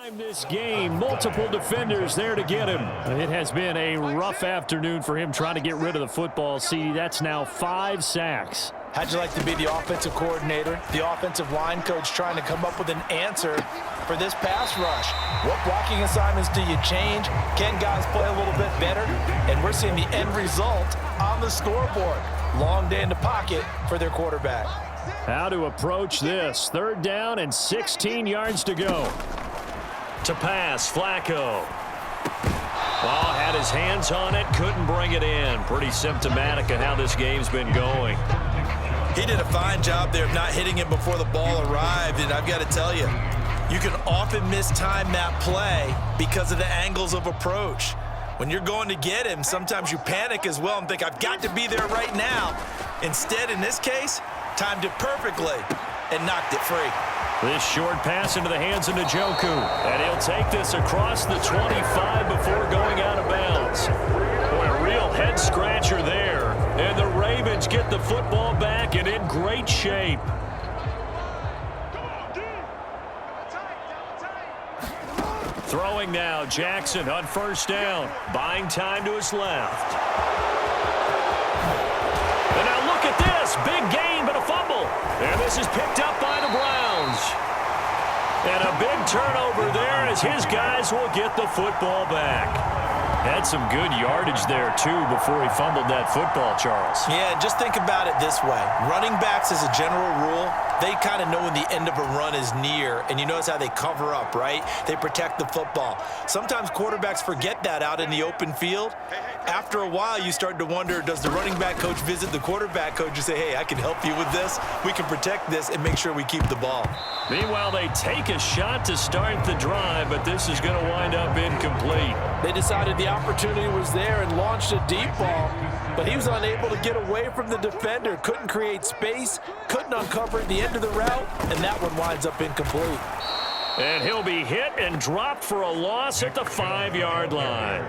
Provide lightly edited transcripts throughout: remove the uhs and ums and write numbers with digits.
This game, multiple defenders there to get him. It has been a rough afternoon for him trying to get rid of the football. See, that's now 5 sacks. How'd you like to be the offensive coordinator, the offensive line coach trying to come up with an answer for this pass rush? What blocking assignments do you change? Can guys play a little bit better? And we're seeing the end result on the scoreboard. Long day in the pocket for their quarterback. How to approach this. 3rd down and 16 yards to go. To pass, Flacco. Well, had his hands on it, couldn't bring it in. Pretty symptomatic of how this game's been going. He did a fine job there of not hitting it before the ball arrived, and I've got to tell you, you can often mistime that play because of the angles of approach. When you're going to get him, sometimes you panic as well and think, I've got to be there right now. Instead, in this case, timed it perfectly and knocked it free. This short pass into the hands of Njoku, and he'll take this across the 25 before going out of bounds. Boy, a real head-scratcher there, and the Ravens get the football back and in great shape. Throwing now, Jackson on 1st down, buying time to his left. And now look at this, big gain but a fumble, and this is picked up by the Browns. And a big turnover there as his guys will get the football back. Had some good yardage there, too, before he fumbled that football, Charles. Yeah, just think about it this way. Running backs, as a general rule, they kind of know when the end of a run is near, and you notice how they cover up, right? They protect the football. Sometimes quarterbacks forget that out in the open field. After a while, you start to wonder, does the running back coach visit the quarterback coach and say, hey, I can help you with this. We can protect this and make sure we keep the ball. Meanwhile, they take a shot to start the drive, but this is going to wind up incomplete. They decided the opportunity was there and launched a deep ball, but he was unable to get away from the defender, couldn't create space, couldn't uncover at the end of the route, and that one winds up incomplete. And he'll be hit and dropped for a loss at the 5-yard line.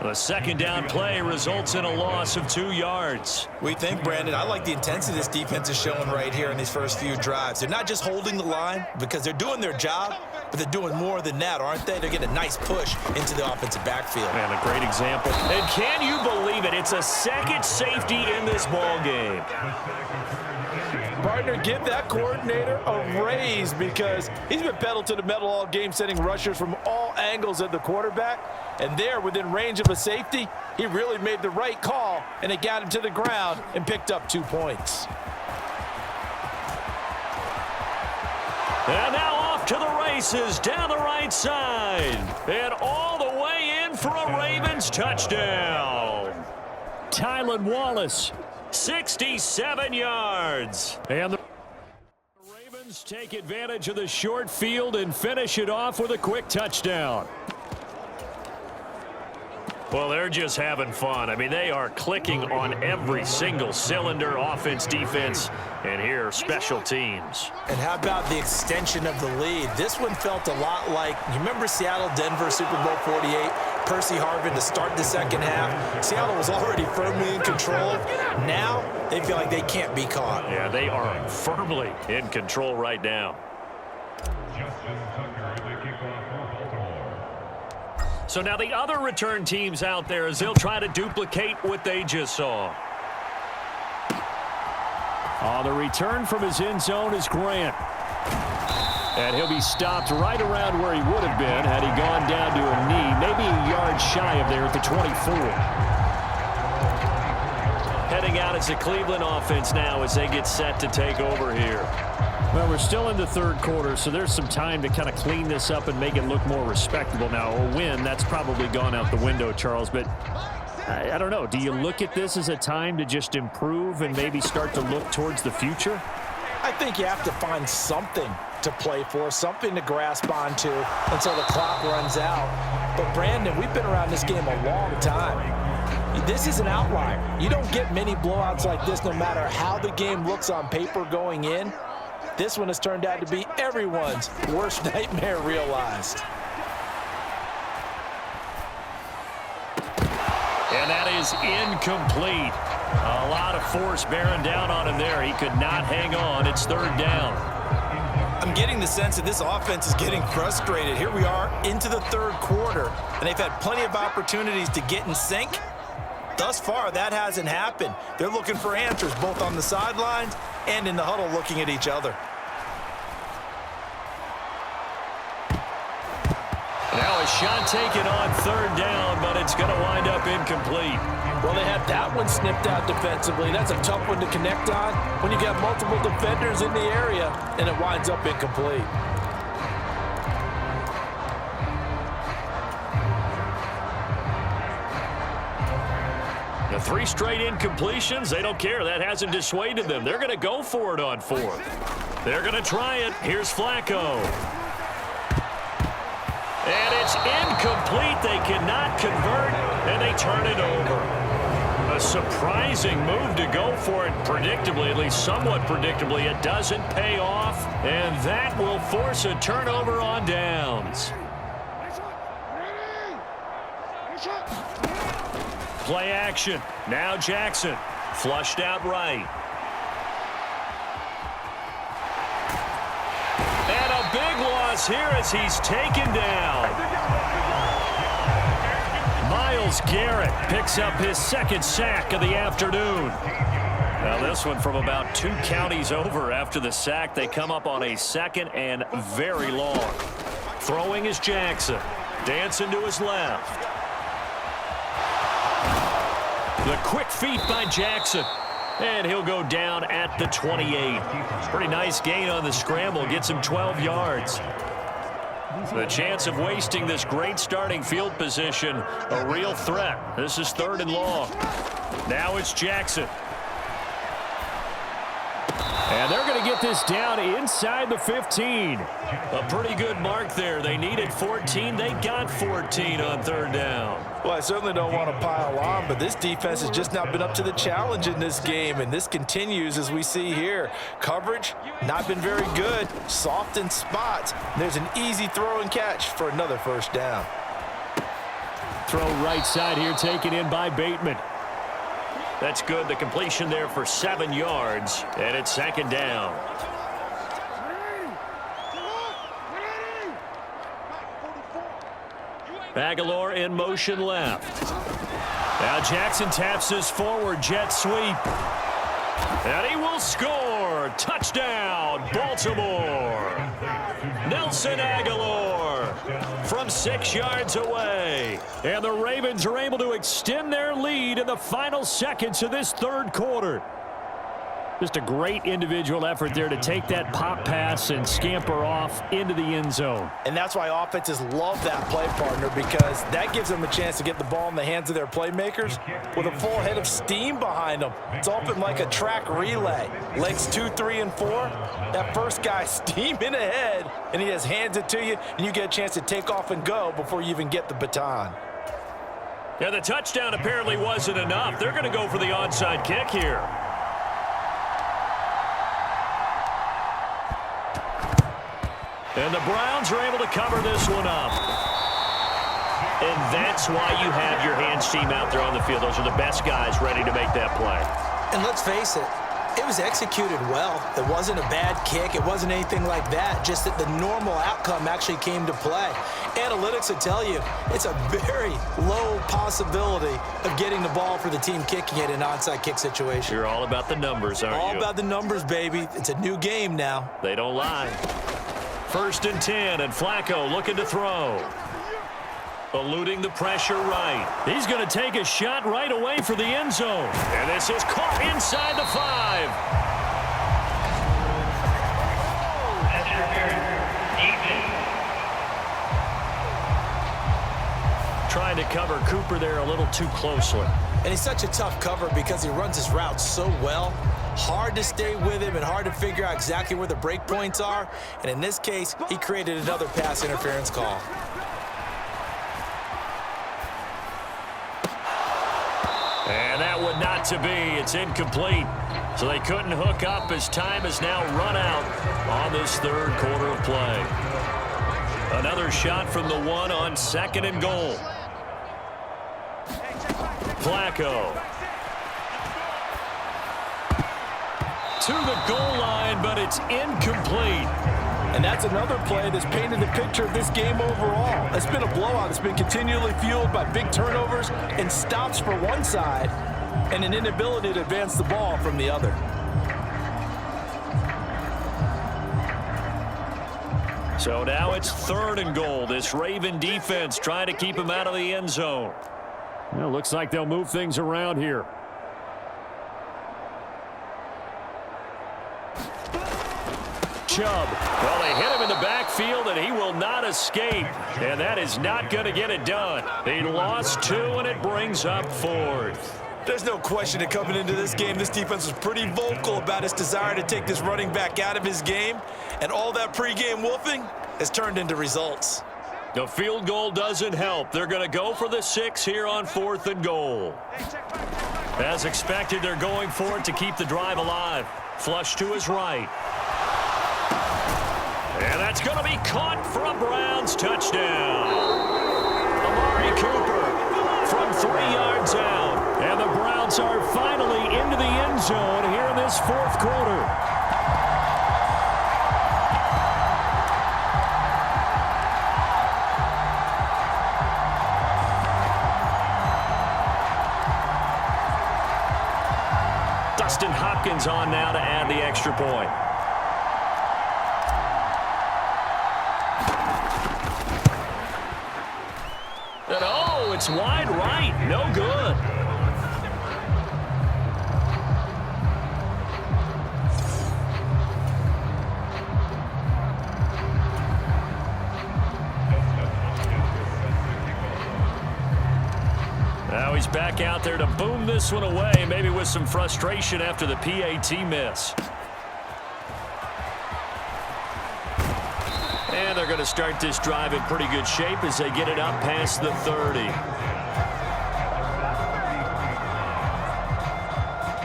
The 2nd down play results in a loss of 2 yards. We think, Brandon, I like the intensity this defense is showing right here in these first few drives. They're not just holding the line because they're doing their job, but they're doing more than that, aren't they? They're getting a nice push into the offensive backfield. And a great example. And can you believe it? It's a second safety in this ball game. Partner, give that coordinator a raise because he's been pedal to the metal all game, sending rushers from all angles at the quarterback. And there, within range of a safety, he really made the right call, and it got him to the ground and picked up 2 points. And now off to the races down the right side. And all the way in for a Ravens touchdown. Tylan Wallace, 67 yards. And the Ravens take advantage of the short field and finish it off with a quick touchdown. Well, they're just having fun. I mean, they are clicking on every single cylinder, offense, defense, and here, special teams. And how about the extension of the lead? This one felt a lot like, you remember Seattle-Denver, Super Bowl 48, Percy Harvin to start the 2nd half. Seattle was already firmly in control. Now, they feel like they can't be caught. Yeah, they are firmly in control right now. So now the other return teams out there as they'll try to duplicate what they just saw. The return from his end zone is Grant. And he'll be stopped right around where he would have been had he gone down to a knee, maybe a yard shy of there at the 24. Heading out as the Cleveland offense now as they get set to take over here. Well, we're still in the 3rd quarter, so there's some time to kind of clean this up and make it look more respectable. Now, a win, that's probably gone out the window, Charles, but I don't know. Do you look at this as a time to just improve and maybe start to look towards the future? I think you have to find something to play for, something to grasp onto until the clock runs out. But, Brandon, we've been around this game a long time. This is an outlier. You don't get many blowouts like this no matter how the game looks on paper going in. This one has turned out to be everyone's worst nightmare realized. And that is incomplete. A lot of force bearing down on him there. He could not hang on. It's 3rd down. I'm getting the sense that this offense is getting frustrated. Here we are into the third quarter, and they've had plenty of opportunities to get in sync. Thus far, that hasn't happened. They're looking for answers both on the sidelines and in the huddle looking at each other. Now a shot taken on third down, but it's going to wind up incomplete. Well, they had that one snipped out defensively. That's a tough one to connect on when you got multiple defenders in the area, and it winds up incomplete. The 3 straight incompletions, they don't care. That hasn't dissuaded them. They're going to go for it on 4th. They're going to try it. Here's Flacco. And it's incomplete. They cannot convert, and they turn it over. A surprising move to go for it predictably, at least somewhat predictably. It doesn't pay off, and that will force a turnover on downs. Play action. Now Jackson. Flushed out right. And a big loss here as he's taken down. Myles Garrett picks up his 2nd sack of the afternoon. Now this one from about 2 counties over after the sack. They come up on a 2nd and very long. Throwing is Jackson. Dancing to his left. The quick feet by Jackson. And he'll go down at the 28. Pretty nice gain on the scramble. Gets him 12 yards. The chance of wasting this great starting field position, a real threat. This is 3rd and long. Now it's Jackson. And they're going to get this down inside the 15. A pretty good mark there. They needed 14. They got 14 on 3rd down. Well, I certainly don't want to pile on, but this defense has just not been up to the challenge in this game, and this continues as we see here. Coverage, not been very good. Soft in spots. There's an easy throw and catch for another 1st down. Throw right side here, taken in by Bateman. That's good. The completion there for 7 yards, and it's 2nd down. Aguilar in motion left. Now Jackson taps his forward jet sweep. And he will score. Touchdown, Baltimore. Nelson Aguilar from 6 yards away. And the Ravens are able to extend their lead in the final seconds of this 3rd quarter. Just a great individual effort there to take that pop pass and scamper off into the end zone. And that's why offenses love that play, partner, because that gives them a chance to get the ball in the hands of their playmakers with a full head of steam behind them. It's open like a track relay. Legs 2, 3, and 4. That first guy steaming ahead, and he just hands it to you, and you get a chance to take off and go before you even get the baton. Yeah, the touchdown apparently wasn't enough. They're going to go for the onside kick here. And the Browns are able to cover this one up. And that's why you have your hands team out there on the field. Those are the best guys ready to make that play. And let's face it, it was executed well. It wasn't a bad kick. It wasn't anything like that. Just that the normal outcome actually came to play. Analytics will tell you it's a very low possibility of getting the ball for the team kicking it in an onside kick situation. You're all about the numbers, aren't you? All about the numbers, baby. It's a new game now. They don't lie. 1st and 10, and Flacco looking to throw. Eluding the pressure right. He's going to take a shot right away for the end zone. And this is caught inside the 5. Trying to cover Cooper there a little too closely. And he's such a tough cover because he runs his route so well. Hard to stay with him and hard to figure out exactly where the break points are. And in this case, he created another pass interference call. And that one not to be. It's incomplete. So they couldn't hook up as time has now run out on this 3rd quarter of play. Another shot from the 1 on 2nd and goal. Flacco. To the goal line, but it's incomplete. And that's another play that's painted the picture of this game overall. It's been a blowout. It's been continually fueled by big turnovers and stops for one side and an inability to advance the ball from the other. So now it's 3rd and goal. This Raven defense trying to keep him out of the end zone. Well, looks like they'll move things around here. Chubb. Well, they hit him in the backfield, and he will not escape. And that is not going to get it done. He lost 2, and it brings up 4th. There's no question that coming into this game, this defense was pretty vocal about its desire to take this running back out of his game. And all that pregame wolfing has turned into results. The field goal doesn't help. They're going to go for the 6 here on 4th and goal. As expected, they're going for it to keep the drive alive. Flush to his right. And that's going to be caught for a Browns touchdown. Amari Cooper from 3 yards out. And the Browns are finally into the end zone here in this 4th quarter. Dustin Hopkins on now to add the extra point. And oh, it's wide right. No good. Now he's back out there to boom this one away, maybe with some frustration after the PAT miss. And they're going to start this drive in pretty good shape as they get it up past the 30.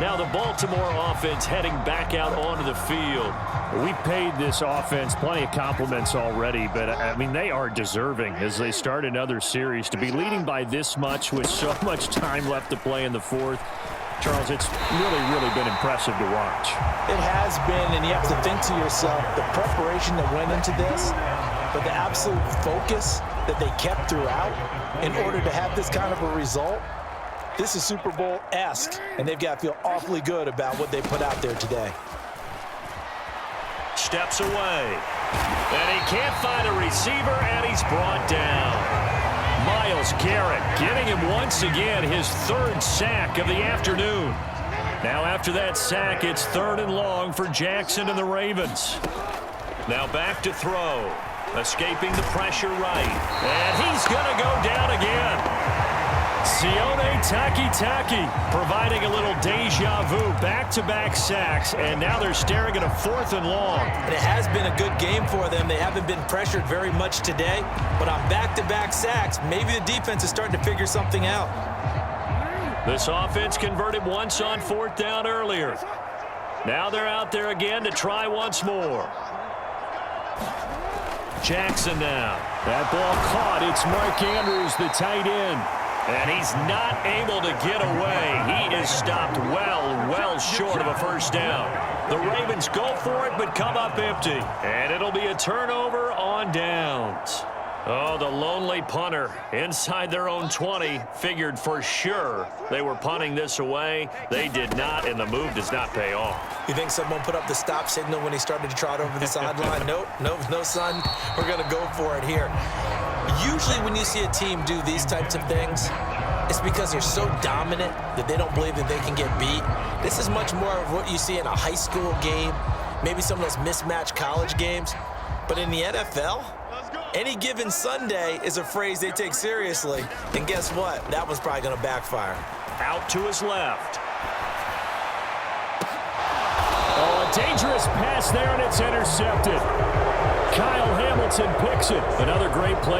Now the Baltimore offense heading back out onto the field. We paid this offense plenty of compliments already, but, I mean, they are deserving as they start another series. To be leading by this much with so much time left to play in the 4th, Charles, it's really been impressive to watch. It has been, and you have to think to yourself, the preparation that went into this, but the absolute focus that they kept throughout in order to have this kind of a result. This is Super Bowl-esque, and they've got to feel awfully good about what they put out there today. Steps away. And he can't find a receiver, and he's brought down. Myles Garrett getting him once again his 3rd sack of the afternoon. Now after that sack, it's 3rd and long for Jackson and the Ravens. Now back to throw. Escaping the pressure right. And he's going to go down again. Sione Takitaki providing a little deja vu, back-to-back sacks, and now they're staring at a 4th and long. And it has been a good game for them. They haven't been pressured very much today, but on back-to-back sacks, maybe the defense is starting to figure something out. This offense converted once on 4th down earlier. Now they're out there again to try once more. Jackson now. That ball caught. It's Mark Andrews, the tight end. And he's not able to get away. He is stopped well short of a 1st down. The Ravens go for it, but come up empty. And it'll be a turnover on downs. Oh, the lonely punter inside their own 20 figured for sure they were punting this away. They did not, and the move does not pay off. You think someone put up the stop signal when he started to trot over the sideline? Nope, no, son. We're going to go for it here. Usually when you see a team do these types of things, it's because they're so dominant that they don't believe that they can get beat. This is much more of what you see in a high school game, maybe some of those mismatched college games. But in the NFL, any given Sunday is a phrase they take seriously. And guess what? That one's probably going to backfire. Out to his left. Oh, a dangerous pass there, and it's intercepted. Kyle Hamilton picks it. Another great play.